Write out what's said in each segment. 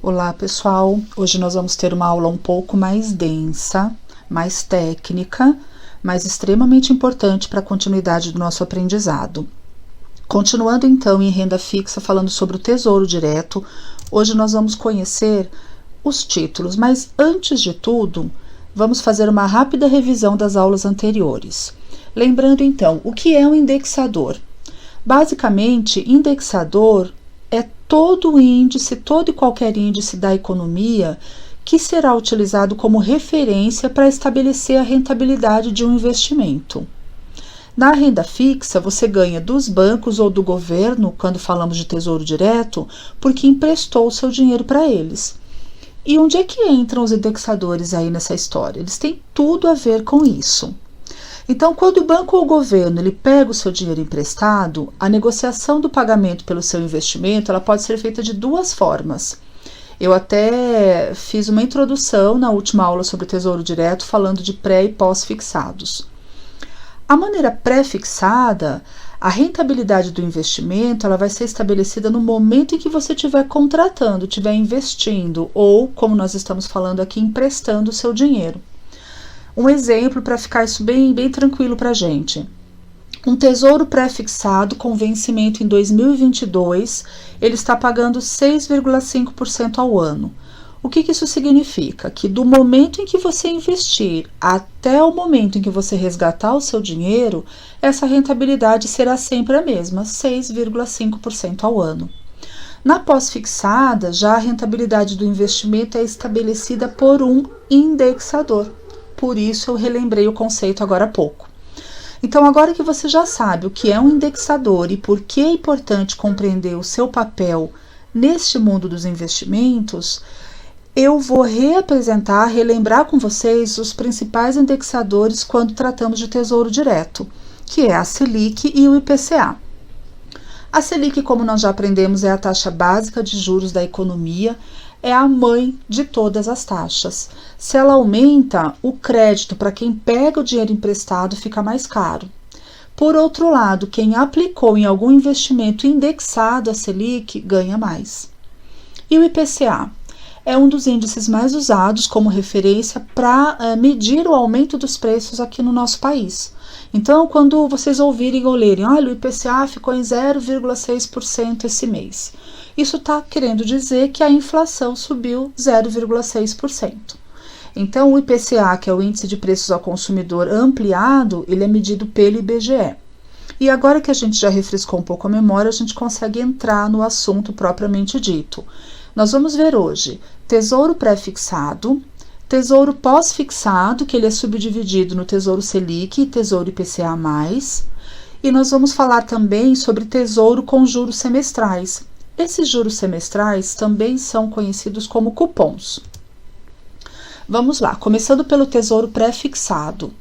Olá, pessoal! Hoje nós vamos ter uma aula um pouco mais densa, mais técnica, mas extremamente importante para a continuidade do nosso aprendizado. Continuando então em renda fixa, falando sobre o Tesouro Direto, hoje nós vamos conhecer os títulos, mas antes de tudo, vamos fazer uma rápida revisão das aulas anteriores. Lembrando então, o que é um indexador? Basicamente, indexador é todo índice, todo e qualquer índice da economia que será utilizado como referência para estabelecer a rentabilidade de um investimento. Na renda fixa, você ganha dos bancos ou do governo, quando falamos de tesouro direto, porque emprestou o seu dinheiro para eles. E onde é que entram os indexadores aí nessa história? Eles têm tudo a ver com isso. Então, quando o banco ou o governo ele pega o seu dinheiro emprestado, a negociação do pagamento pelo seu investimento ela pode ser feita de duas formas. Eu até fiz uma introdução na última aula sobre Tesouro Direto, falando de pré e pós-fixados. A maneira pré-fixada, a rentabilidade do investimento ela vai ser estabelecida no momento em que você estiver contratando, estiver investindo ou, como nós estamos falando aqui, emprestando o seu dinheiro. Um exemplo para ficar isso bem tranquilo para a gente. Um tesouro pré-fixado com vencimento em 2022, ele está pagando 6,5% ao ano. O que isso significa? Que do momento em que você investir até o momento em que você resgatar o seu dinheiro, essa rentabilidade será sempre a mesma, 6,5% ao ano. Na pós-fixada, já a rentabilidade do investimento é estabelecida por um indexador. Por isso eu relembrei o conceito agora há pouco. Então, agora que você já sabe o que é um indexador e por que é importante compreender o seu papel neste mundo dos investimentos, eu vou relembrar com vocês os principais indexadores quando tratamos de Tesouro Direto, que é a Selic e o IPCA. A Selic, como nós já aprendemos, é a taxa básica de juros da economia, é a mãe de todas as taxas. Se ela aumenta, o crédito para quem pega o dinheiro emprestado fica mais caro. Por outro lado, quem aplicou em algum investimento indexado a Selic ganha mais. E o IPCA? É um dos índices mais usados como referência para medir o aumento dos preços aqui no nosso país. Então, quando vocês ouvirem ou lerem, olha, o IPCA ficou em 0,6% esse mês. Isso está querendo dizer que a inflação subiu 0,6%. Então, o IPCA, que é o Índice de Preços ao Consumidor ampliado, ele é medido pelo IBGE. E agora que a gente já refrescou um pouco a memória, a gente consegue entrar no assunto propriamente dito. Nós vamos ver hoje tesouro pré-fixado, tesouro pós-fixado, que ele é subdividido no tesouro Selic e tesouro IPCA+, e nós vamos falar também sobre tesouro com juros semestrais. Esses juros semestrais também são conhecidos como cupons. Vamos lá, começando pelo tesouro pré-fixado.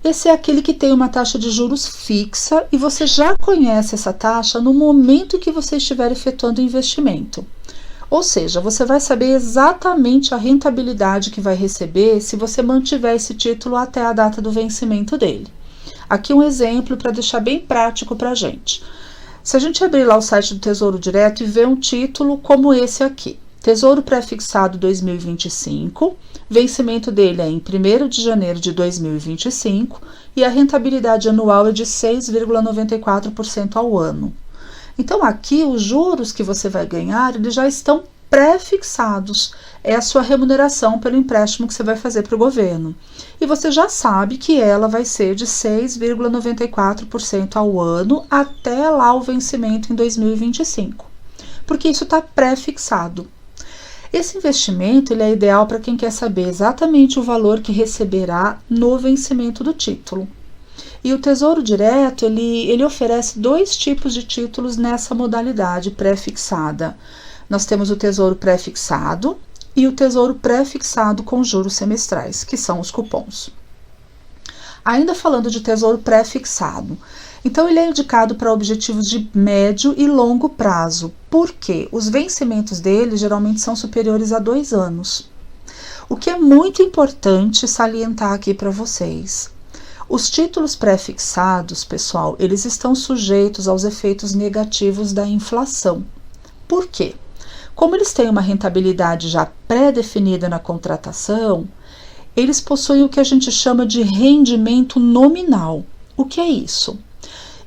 Esse é aquele que tem uma taxa de juros fixa e você já conhece essa taxa no momento em que você estiver efetuando o investimento. Ou seja, você vai saber exatamente a rentabilidade que vai receber se você mantiver esse título até a data do vencimento dele. Aqui um exemplo para deixar bem prático para a gente. Se a gente abrir lá o site do Tesouro Direto e ver um título como esse aqui, Tesouro Pré-fixado 2025, vencimento dele é em 1º de janeiro de 2025 e a rentabilidade anual é de 6,94% ao ano. Então, aqui os juros que você vai ganhar, eles já estão pré-fixados. É a sua remuneração pelo empréstimo que você vai fazer para o governo. E você já sabe que ela vai ser de 6,94% ao ano até lá o vencimento em 2025. Porque isso está pré-fixado. Esse investimento ele é ideal para quem quer saber exatamente o valor que receberá no vencimento do título. E o Tesouro Direto, ele oferece dois tipos de títulos nessa modalidade pré-fixada. Nós temos o Tesouro Pré-fixado e o Tesouro Pré-fixado com juros semestrais, que são os cupons. Ainda falando de Tesouro Pré-fixado, então ele é indicado para objetivos de médio e longo prazo, porque os vencimentos dele geralmente são superiores a 2 anos. O que é muito importante salientar aqui para vocês. Os títulos pré-fixados, pessoal, eles estão sujeitos aos efeitos negativos da inflação. Por quê? Como eles têm uma rentabilidade já pré-definida na contratação, eles possuem o que a gente chama de rendimento nominal. O que é isso?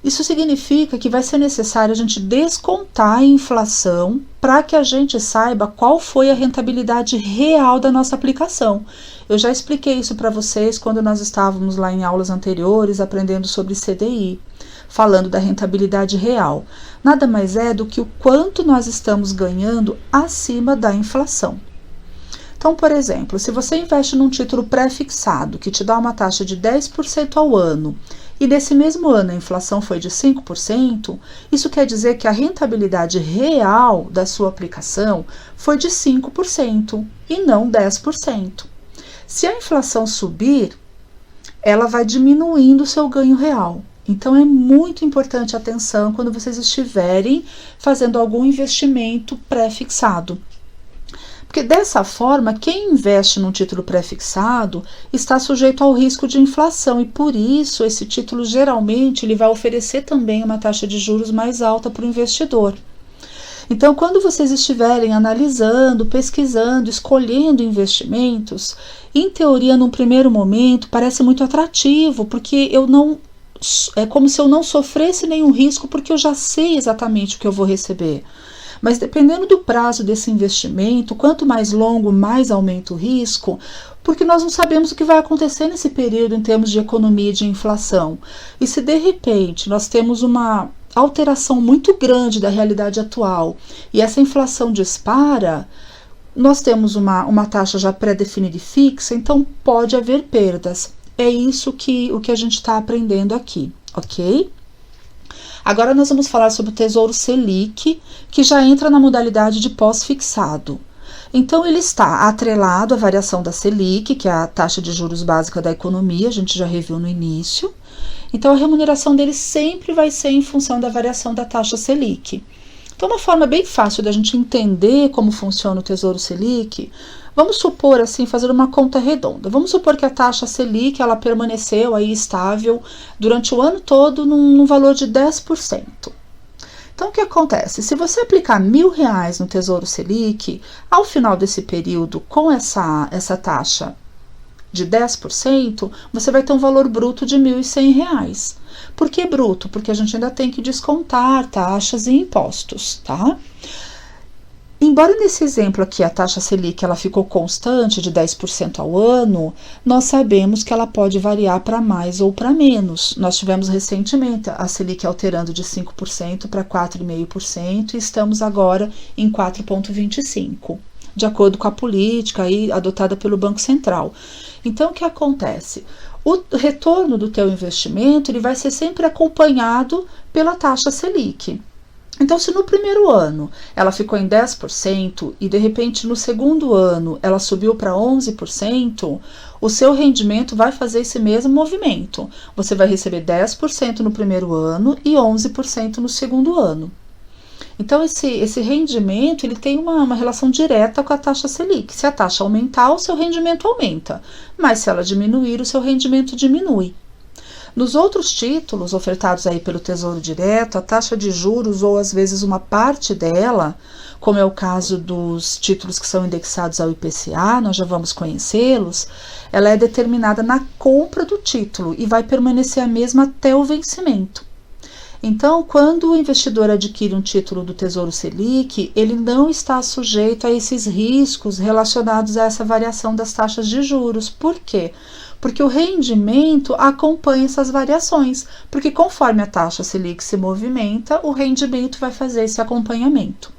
Isso significa que vai ser necessário a gente descontar a inflação para que a gente saiba qual foi a rentabilidade real da nossa aplicação. Eu já expliquei isso para vocês quando nós estávamos lá em aulas anteriores aprendendo sobre CDI, falando da rentabilidade real. Nada mais é do que o quanto nós estamos ganhando acima da inflação. Então, por exemplo, se você investe num título pré-fixado que te dá uma taxa de 10% ao ano e nesse mesmo ano a inflação foi de 5%, isso quer dizer que a rentabilidade real da sua aplicação foi de 5% e não 10%. Se a inflação subir, ela vai diminuindo o seu ganho real. Então, é muito importante a atenção quando vocês estiverem fazendo algum investimento pré-fixado. Porque dessa forma, quem investe num título pré-fixado está sujeito ao risco de inflação e por isso esse título geralmente ele vai oferecer também uma taxa de juros mais alta para o investidor. Então, quando vocês estiverem analisando, pesquisando, escolhendo investimentos, em teoria, num primeiro momento, parece muito atrativo, porque é como se eu não sofresse nenhum risco, porque eu já sei exatamente o que eu vou receber. Mas dependendo do prazo desse investimento, quanto mais longo, mais aumenta o risco, porque nós não sabemos o que vai acontecer nesse período em termos de economia e de inflação. E se de repente nós temos uma alteração muito grande da realidade atual e essa inflação dispara, nós temos uma taxa já pré-definida e fixa, então pode haver perdas. É isso o que a gente está aprendendo aqui, ok? Agora nós vamos falar sobre o Tesouro Selic, que já entra na modalidade de pós-fixado. Então, ele está atrelado à variação da Selic, que é a taxa de juros básica da economia, a gente já reviu no início. Então, a remuneração dele sempre vai ser em função da variação da taxa Selic. Então, uma forma bem fácil da gente entender como funciona o Tesouro Selic, vamos supor assim, fazer uma conta redonda. Vamos supor que a taxa Selic ela permaneceu aí estável durante o ano todo num valor de 10%. Então, o que acontece? Se você aplicar R$1.000 no Tesouro Selic, ao final desse período, com essa taxa de 10%, você vai ter um valor bruto de R$1.100. Por que bruto? Porque a gente ainda tem que descontar taxas e impostos, tá? Embora nesse exemplo aqui a taxa Selic ela ficou constante de 10% ao ano, nós sabemos que ela pode variar para mais ou para menos. Nós tivemos recentemente a Selic alterando de 5% para 4,5% e estamos agora em 4,25%, de acordo com a política aí adotada pelo Banco Central. Então, o que acontece? O retorno do teu investimento ele vai ser sempre acompanhado pela taxa Selic. Então, se no primeiro ano ela ficou em 10% e de repente no segundo ano ela subiu para 11%, o seu rendimento vai fazer esse mesmo movimento. Você vai receber 10% no primeiro ano e 11% no segundo ano. Então, esse rendimento ele tem uma relação direta com a taxa Selic. Se a taxa aumentar, o seu rendimento aumenta, mas se ela diminuir, o seu rendimento diminui. Nos outros títulos ofertados aí pelo Tesouro Direto, a taxa de juros ou às vezes uma parte dela, como é o caso dos títulos que são indexados ao IPCA, nós já vamos conhecê-los, ela é determinada na compra do título e vai permanecer a mesma até o vencimento. Então, quando o investidor adquire um título do Tesouro Selic, ele não está sujeito a esses riscos relacionados a essa variação das taxas de juros. Por quê? Porque o rendimento acompanha essas variações, porque conforme a taxa Selic se movimenta, o rendimento vai fazer esse acompanhamento.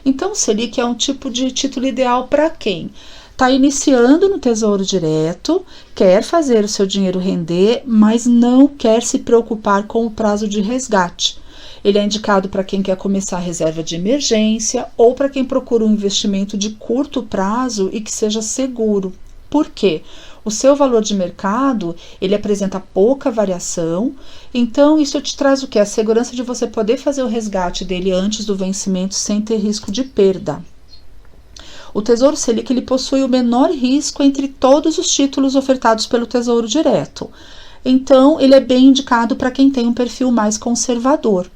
Então, o Selic é um tipo de título ideal para quem está iniciando no Tesouro Direto, quer fazer o seu dinheiro render, mas não quer se preocupar com o prazo de resgate. Ele é indicado para quem quer começar a reserva de emergência ou para quem procura um investimento de curto prazo e que seja seguro. Por quê? O seu valor de mercado, ele apresenta pouca variação, então isso te traz o quê? A segurança de você poder fazer o resgate dele antes do vencimento sem ter risco de perda. O Tesouro Selic ele possui o menor risco entre todos os títulos ofertados pelo Tesouro Direto. Então, ele é bem indicado para quem tem um perfil mais conservador.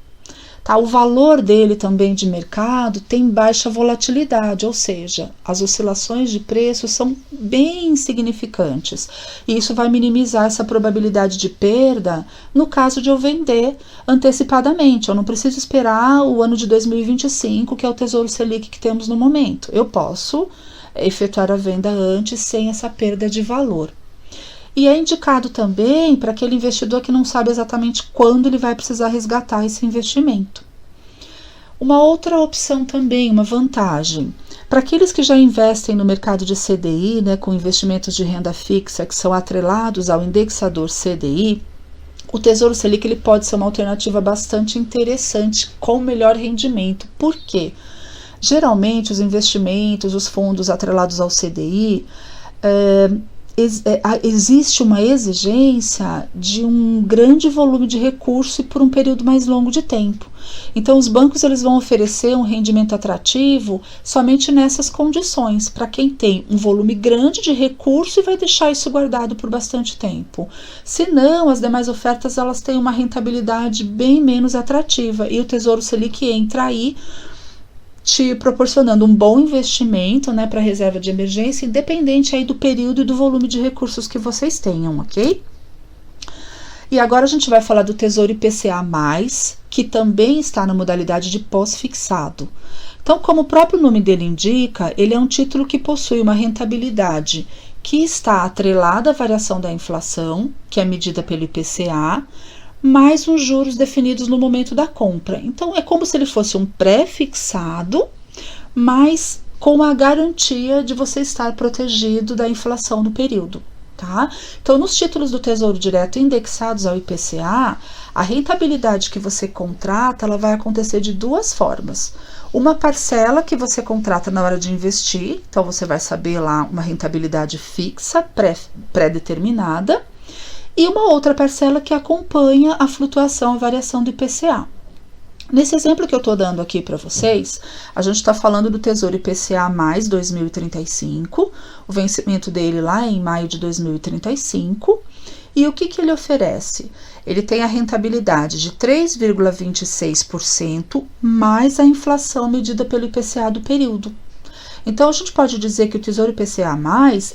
Tá? O valor dele também de mercado tem baixa volatilidade, ou seja, as oscilações de preço são bem insignificantes. E isso vai minimizar essa probabilidade de perda no caso de eu vender antecipadamente. Eu não preciso esperar o ano de 2025, que é o Tesouro Selic que temos no momento. Eu posso efetuar a venda antes sem essa perda de valor. E é indicado também para aquele investidor que não sabe exatamente quando ele vai precisar resgatar esse investimento. Uma outra opção também, uma vantagem, para aqueles que já investem no mercado de CDI, né, com investimentos de renda fixa que são atrelados ao indexador CDI, o Tesouro Selic ele pode ser uma alternativa bastante interessante com melhor rendimento. Por quê? Geralmente os investimentos, os fundos atrelados ao CDI, existe uma exigência de um grande volume de recurso e por um período mais longo de tempo. Então, os bancos eles vão oferecer um rendimento atrativo somente nessas condições, para quem tem um volume grande de recurso e vai deixar isso guardado por bastante tempo. Se não, as demais ofertas elas têm uma rentabilidade bem menos atrativa e o Tesouro Selic entra aí, te proporcionando um bom investimento, né, para reserva de emergência, independente aí do período e do volume de recursos que vocês tenham, ok? E agora a gente vai falar do Tesouro IPCA+, que também está na modalidade de pós-fixado. Então, como o próprio nome dele indica, ele é um título que possui uma rentabilidade que está atrelada à variação da inflação, que é medida pelo IPCA, mais os juros definidos no momento da compra. Então, é como se ele fosse um pré-fixado, mas com a garantia de você estar protegido da inflação no período. Tá? Então, nos títulos do Tesouro Direto indexados ao IPCA, a rentabilidade que você contrata, ela vai acontecer de duas formas. Uma parcela que você contrata na hora de investir, então você vai saber lá uma rentabilidade fixa, pré-determinada, e uma outra parcela que acompanha a flutuação, a variação do IPCA. Nesse exemplo que eu estou dando aqui para vocês, a gente está falando do Tesouro IPCA mais 2035, o vencimento dele lá é em maio de 2035, e o que ele oferece? Ele tem a rentabilidade de 3,26% mais a inflação medida pelo IPCA do período. Então, a gente pode dizer que o Tesouro IPCA+,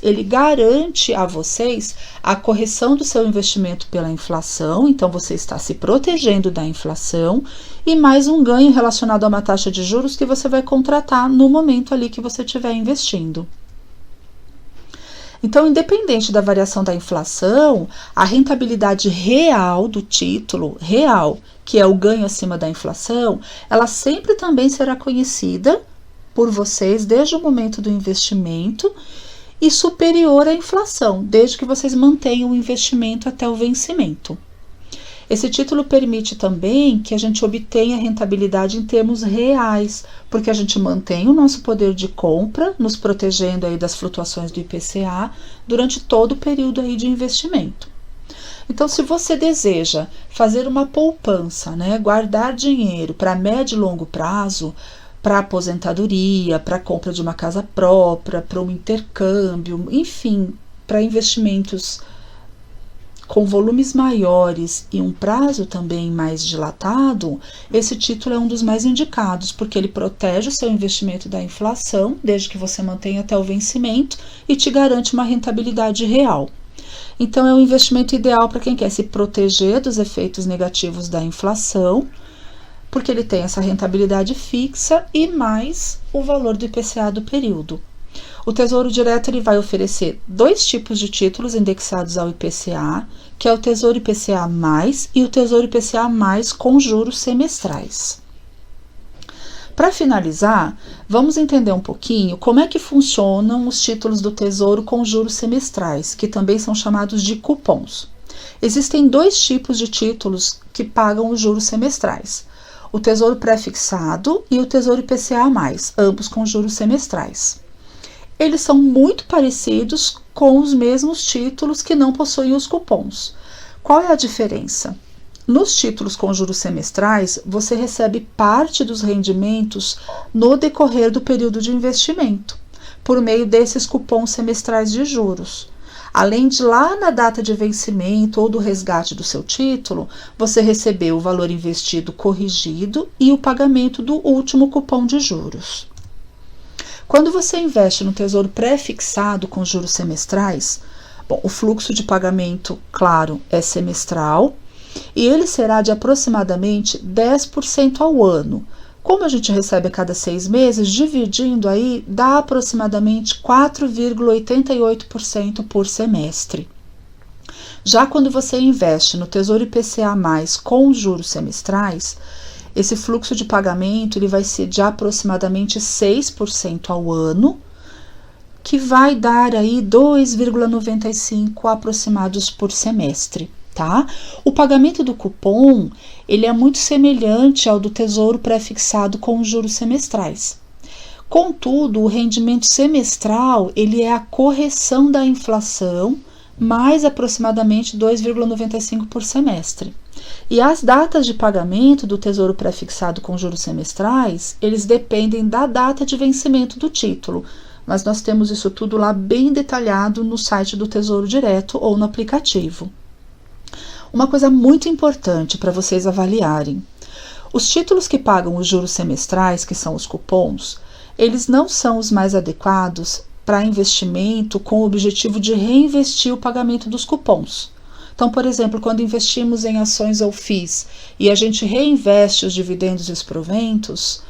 ele garante a vocês a correção do seu investimento pela inflação, então você está se protegendo da inflação, e mais um ganho relacionado a uma taxa de juros que você vai contratar no momento ali que você estiver investindo. Então, independente da variação da inflação, a rentabilidade real do título, que é o ganho acima da inflação, ela sempre também será conhecida por vocês desde o momento do investimento e superior à inflação, desde que vocês mantenham o investimento até o vencimento. Esse título permite também que a gente obtenha rentabilidade em termos reais, porque a gente mantém o nosso poder de compra, nos protegendo aí das flutuações do IPCA durante todo o período aí de investimento. Então, se você deseja fazer uma poupança, né, guardar dinheiro para médio e longo prazo, para aposentadoria, para a compra de uma casa própria, para um intercâmbio, enfim, para investimentos com volumes maiores e um prazo também mais dilatado, esse título é um dos mais indicados, porque ele protege o seu investimento da inflação, desde que você mantenha até o vencimento, e te garante uma rentabilidade real. Então, é um investimento ideal para quem quer se proteger dos efeitos negativos da inflação, porque ele tem essa rentabilidade fixa e mais o valor do IPCA do período. O Tesouro Direto ele vai oferecer dois tipos de títulos indexados ao IPCA, que é o Tesouro IPCA+, e o Tesouro IPCA+, com juros semestrais. Para finalizar, vamos entender um pouquinho como é que funcionam os títulos do Tesouro com juros semestrais, que também são chamados de cupons. Existem dois tipos de títulos que pagam os juros semestrais: o Tesouro Pré-fixado e o Tesouro IPCA+, ambos com juros semestrais. Eles são muito parecidos com os mesmos títulos que não possuem os cupons. Qual é a diferença? Nos títulos com juros semestrais, você recebe parte dos rendimentos no decorrer do período de investimento, por meio desses cupons semestrais de juros. Além de lá na data de vencimento ou do resgate do seu título, você receber o valor investido corrigido e o pagamento do último cupom de juros. Quando você investe no Tesouro pré-fixado com juros semestrais, bom, o fluxo de pagamento, claro, é semestral e ele será de aproximadamente 10% ao ano. Como a gente recebe a cada 6 meses, dividindo aí, dá aproximadamente 4,88% por semestre. Já quando você investe no Tesouro IPCA+, com juros semestrais, esse fluxo de pagamento ele vai ser de aproximadamente 6% ao ano, que vai dar aí 2,95 aproximados por semestre, tá? O pagamento do cupom, ele é muito semelhante ao do Tesouro pré-fixado com juros semestrais. Contudo, o rendimento semestral, ele é a correção da inflação, mais aproximadamente 2,95 por semestre. E as datas de pagamento do Tesouro pré-fixado com juros semestrais, eles dependem da data de vencimento do título, mas nós temos isso tudo lá bem detalhado no site do Tesouro Direto ou no aplicativo. Uma coisa muito importante para vocês avaliarem: os títulos que pagam os juros semestrais, que são os cupons, eles não são os mais adequados para investimento com o objetivo de reinvestir o pagamento dos cupons. Então, por exemplo, quando investimos em ações ou FIIs e a gente reinveste os dividendos e os proventos,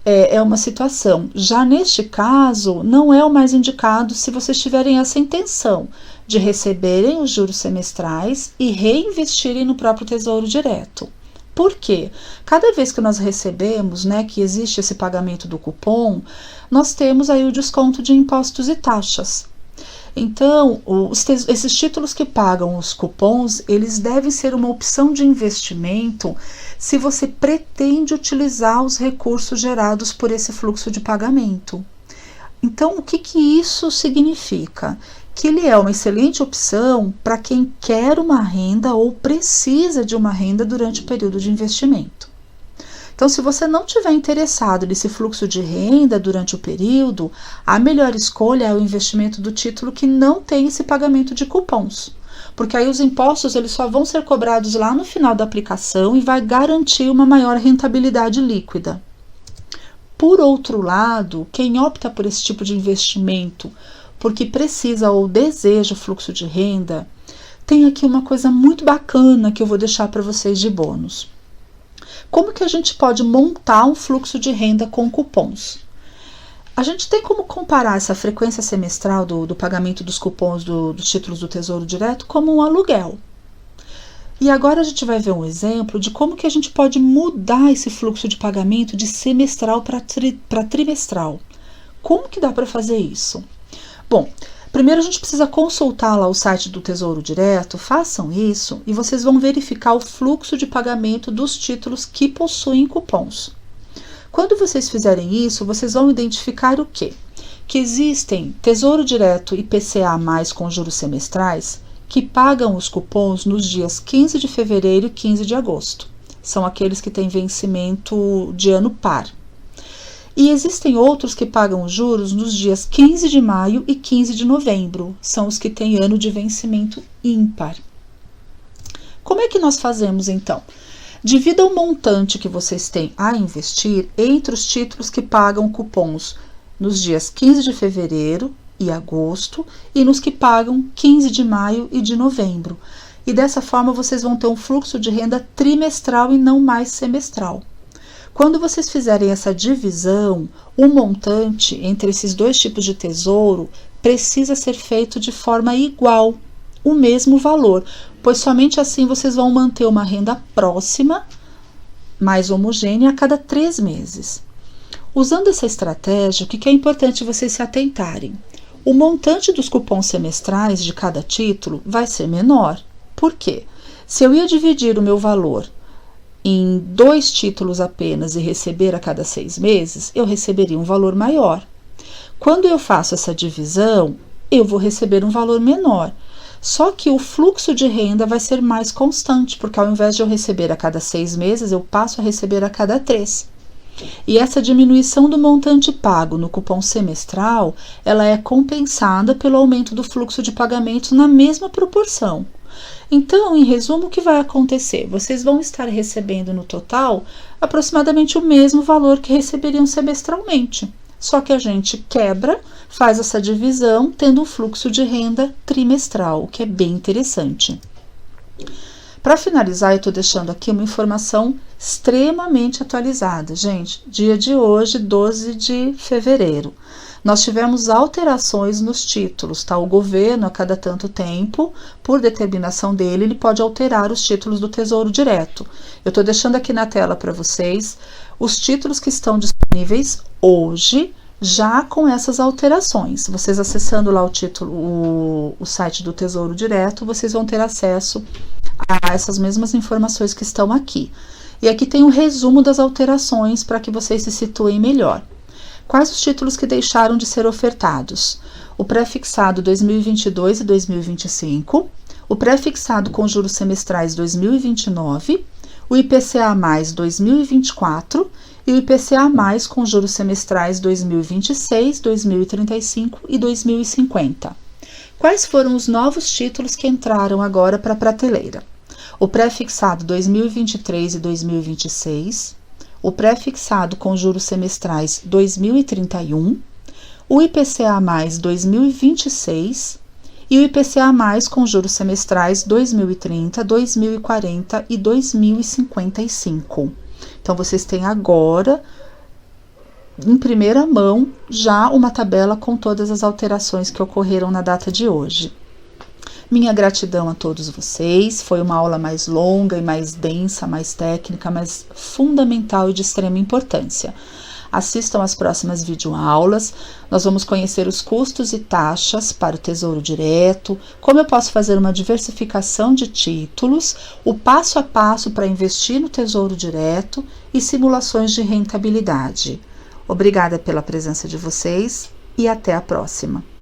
é uma situação. Já neste caso, não é o mais indicado se vocês tiverem essa intenção de receberem os juros semestrais e reinvestirem no próprio Tesouro Direto. Por quê? Cada vez que nós recebemos, que existe esse pagamento do cupom, nós temos aí o desconto de impostos e taxas. Então, esses títulos que pagam os cupons, eles devem ser uma opção de investimento se você pretende utilizar os recursos gerados por esse fluxo de pagamento. Então, o que isso significa? Que ele é uma excelente opção para quem quer uma renda ou precisa de uma renda durante o período de investimento. Então, se você não estiver interessado nesse fluxo de renda durante o período, a melhor escolha é o investimento do título que não tem esse pagamento de cupons, porque aí os impostos eles só vão ser cobrados lá no final da aplicação e vai garantir uma maior rentabilidade líquida. Por outro lado, quem opta por esse tipo de investimento porque precisa ou deseja o fluxo de renda, tem aqui uma coisa muito bacana que eu vou deixar para vocês de bônus. Como que a gente pode montar um fluxo de renda com cupons? A gente tem como comparar essa frequência semestral do pagamento dos cupons dos títulos do Tesouro Direto como um aluguel. E agora a gente vai ver um exemplo de como que a gente pode mudar esse fluxo de pagamento de semestral para trimestral. Como que dá para fazer isso? Bom, primeiro a gente precisa consultar lá o site do Tesouro Direto, façam isso e vocês vão verificar o fluxo de pagamento dos títulos que possuem cupons. Quando vocês fizerem isso, vocês vão identificar o quê? Que existem Tesouro Direto IPCA+, com juros semestrais, que pagam os cupons nos dias 15 de fevereiro e 15 de agosto. São aqueles que têm vencimento de ano par. E existem outros que pagam os juros nos dias 15 de maio e 15 de novembro. São os que têm ano de vencimento ímpar. Como é que nós fazemos então? Divida o montante que vocês têm a investir entre os títulos que pagam cupons nos dias 15 de fevereiro e agosto e nos que pagam 15 de maio e de novembro. E dessa forma vocês vão ter um fluxo de renda trimestral e não mais semestral. Quando vocês fizerem essa divisão, o montante entre esses dois tipos de tesouro precisa ser feito de forma igual, o mesmo valor, pois somente assim vocês vão manter uma renda próxima, mais homogênea a cada 3 meses. Usando essa estratégia, o que é importante vocês se atentarem? O montante dos cupons semestrais de cada título vai ser menor. Por quê? Se eu ia dividir o meu valor em 2 títulos apenas e receber a cada 6 meses, eu receberia um valor maior. Quando eu faço essa divisão, eu vou receber um valor menor. Só que o fluxo de renda vai ser mais constante, porque ao invés de eu receber a cada 6 meses, eu passo a receber a cada 3. E essa diminuição do montante pago no cupom semestral, ela é compensada pelo aumento do fluxo de pagamentos na mesma proporção. Então, em resumo, o que vai acontecer? Vocês vão estar recebendo no total aproximadamente o mesmo valor que receberiam semestralmente. Só que a gente quebra, faz essa divisão, tendo um fluxo de renda trimestral, o que é bem interessante. Para finalizar, eu estou deixando aqui uma informação extremamente atualizada. Gente, dia de hoje, 12 de fevereiro, nós tivemos alterações nos títulos, tá? O governo, a cada tanto tempo, por determinação dele, ele pode alterar os títulos do Tesouro Direto. Eu estou deixando aqui na tela para vocês os títulos que estão disponíveis hoje, já com essas alterações. Vocês acessando lá o site do Tesouro Direto, vocês vão ter acesso a essas mesmas informações que estão aqui. E aqui tem um resumo das alterações para que vocês se situem melhor. Quais os títulos que deixaram de ser ofertados? O pré-fixado 2022 e 2025, o pré-fixado com juros semestrais 2029, o IPCA+ 2024 e o IPCA+ com juros semestrais 2026, 2035 e 2050. Quais foram os novos títulos que entraram agora para a prateleira? O pré-fixado 2023 e 2026, o pré-fixado com juros semestrais 2031, o IPCA+ 2026 e o IPCA+ com juros semestrais 2030, 2040 e 2055. Então, vocês têm agora, em primeira mão, já uma tabela com todas as alterações que ocorreram na data de hoje. Minha gratidão a todos vocês, foi uma aula mais longa e mais densa, mais técnica, mas fundamental e de extrema importância. Assistam às próximas videoaulas, nós vamos conhecer os custos e taxas para o Tesouro Direto, como eu posso fazer uma diversificação de títulos, o passo a passo para investir no Tesouro Direto e simulações de rentabilidade. Obrigada pela presença de vocês e até a próxima.